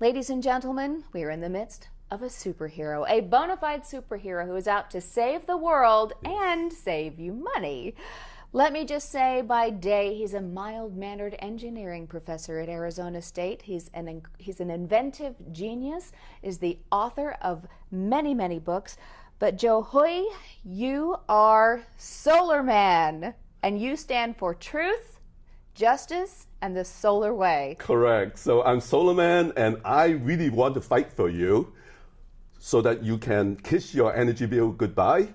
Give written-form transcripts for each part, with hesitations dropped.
Ladies and gentlemen, we are in the midst of a superhero, a bona fide superhero who is out to save the world and save you money. Let me just say, by day, he's a mild-mannered engineering professor at Arizona State. He's an inventive genius, is the author of many, many books. But Joe Hui, you are Solar Man, and you stand for truth, justice, and the solar way. Correct. So I'm Solar Man, and I really want to fight for you so that you can kiss your energy bill goodbye.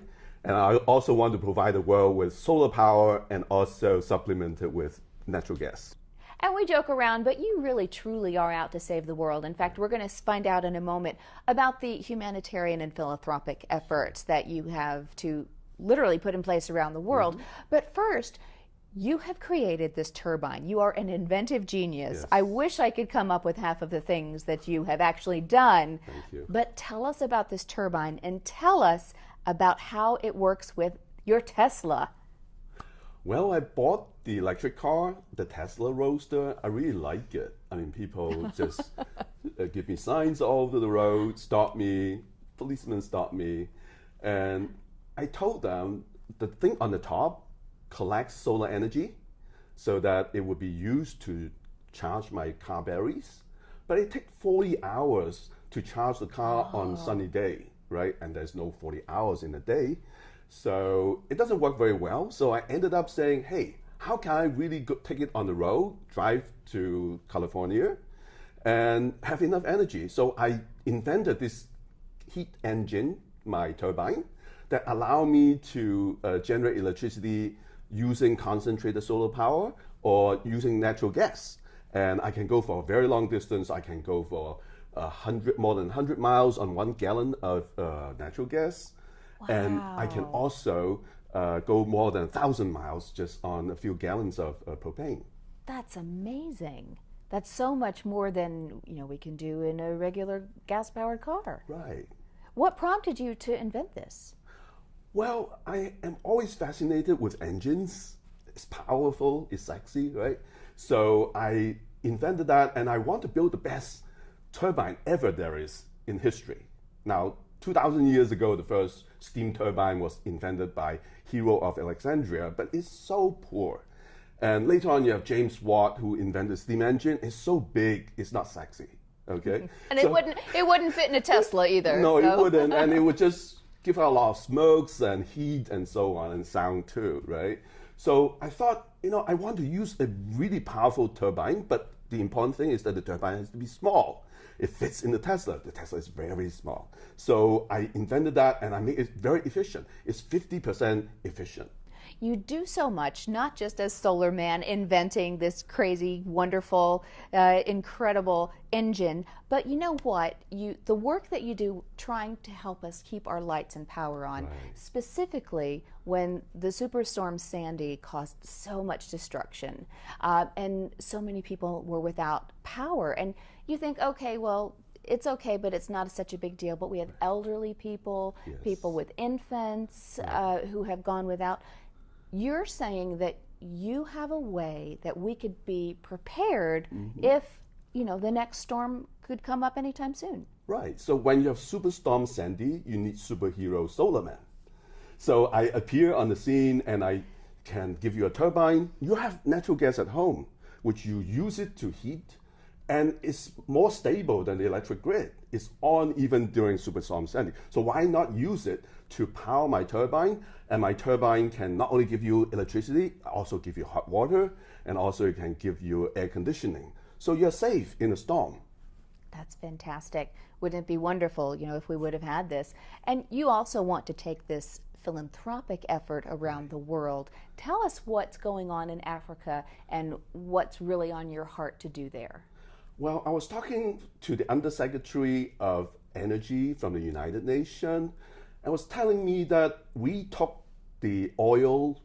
And I also want to provide the world with solar power and also supplement it with natural gas. And we joke around, but you really truly are out to save the world. In fact, we're going to find out in a moment about the humanitarian and philanthropic efforts that you have to literally put in place around the world. But first, you have created this turbine. You are an inventive genius. Yes. I wish I could come up with half of the things that you have actually done. Thank you. But tell us about this turbine and tell us about how it works with your Tesla. Well, I bought the electric car, the Tesla Roadster. I really like it. I mean, people just give me signs all over the road, stop me, policemen stop me. And I told them the thing on the top collects solar energy so that it would be used to charge my car batteries. But it takes 40 hours to charge the car on sunny day, right? And there's no 40 hours in a day. So it doesn't work very well. So I ended up saying, hey, how can I really take it on the road, drive to California, and have enough energy? So I invented this heat engine, my turbine, that allow me to generate electricity using concentrated solar power or using natural gas. And I can go for a very long distance. I can go for more than 100 miles on 1 gallon of natural gas. Wow. And I can also go more than 1,000 miles just on a few gallons of propane. That's amazing. That's so much more than we can do in a regular gas-powered car. Right. What prompted you to invent this? Well, I am always fascinated with engines. It's powerful, it's sexy, right? So I invented that, and I want to build the best turbine ever there is in history. Now, 2,000 years ago, the first steam turbine was invented by Hero of Alexandria, but it's so poor. And later on, you have James Watt, who invented steam engine. It's so big, it's not sexy, okay? And it wouldn't fit in a Tesla either. No, so. It wouldn't, and it would just give out a lot of smokes and heat and so on, and sound too, right? So I thought, I want to use a really powerful turbine, but the important thing is that the turbine has to be small. It fits in the Tesla. The Tesla is very, very small. So I invented that, and I made it very efficient. It's 50% efficient. You do so much, not just as Solar Man inventing this crazy, wonderful, incredible engine, but you know what? The work that you do trying to help us keep our lights and power on, specifically when the Superstorm Sandy caused so much destruction and so many people were without power. And you think, okay, well, it's okay, but it's not such a big deal. But we have elderly people, people with infants who have gone without. You're saying that you have a way that we could be prepared if, the next storm could come up anytime soon. Right. So when you have Superstorm Sandy, you need superhero Solar Man. So I appear on the scene and I can give you a turbine. You have natural gas at home, which you use it to heat, and it's more stable than the electric grid. It's on even during Superstorm Sandy. So why not use it to power my turbine? And my turbine can not only give you electricity, also give you hot water, and also it can give you air conditioning. So you're safe in a storm. That's fantastic. Wouldn't it be wonderful, if we would have had this? And you also want to take this philanthropic effort around the world. Tell us what's going on in Africa and what's really on your heart to do there. Well, I was talking to the Undersecretary of Energy from the United Nations, and was telling me that we took the oil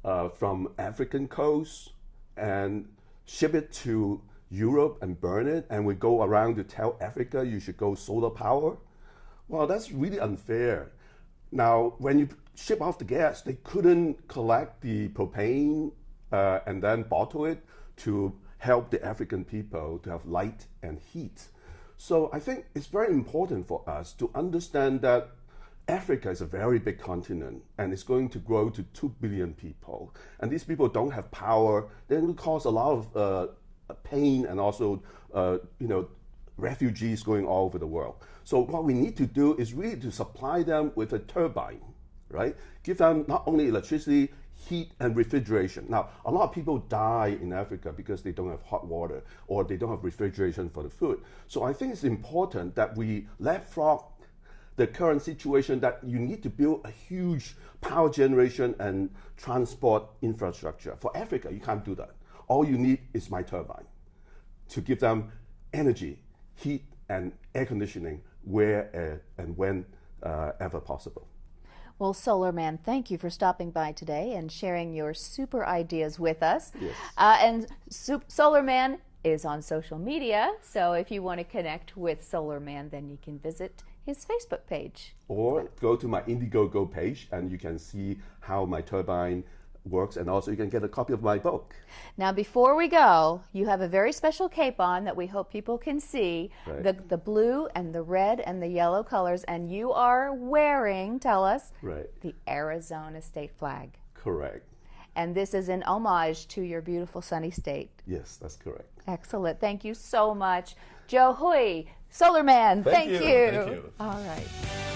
from African coast and ship it to Europe and burn it, and we go around to tell Africa you should go solar power. Well, that's really unfair. Now, when you ship off the gas, they couldn't collect the propane and then bottle it to help the African people to have light and heat. So I think it's very important for us to understand that Africa is a very big continent and it's going to grow to 2 billion people. And these people don't have power. They're going to cause a lot of pain and also, refugees going all over the world. So what we need to do is really to supply them with a turbine, right? Give them not only electricity, heat and refrigeration. Now, a lot of people die in Africa because they don't have hot water or they don't have refrigeration for the food. So I think it's important that we leapfrog the current situation that you need to build a huge power generation and transport infrastructure. For Africa, you can't do that. All you need is my turbine to give them energy, heat, and air conditioning where and when ever possible. Well, Solar Man, thank you for stopping by today and sharing your super ideas with us. Yes. And Solar Man is on social media, so if you want to connect with Solar Man, then you can visit his Facebook page. Or go to my Indiegogo page and you can see how my turbine works, and also you can get a copy of my book. Now, before we go, you have a very special cape on that we hope people can see. Right. The blue and the red and the yellow colors, and you are wearing, tell us, Right. the Arizona state flag. Correct. And this is an homage to your beautiful sunny state. Yes, that's correct. Excellent. Thank you so much. Joe Hui, Solar Man, thank you. Thank you. All right.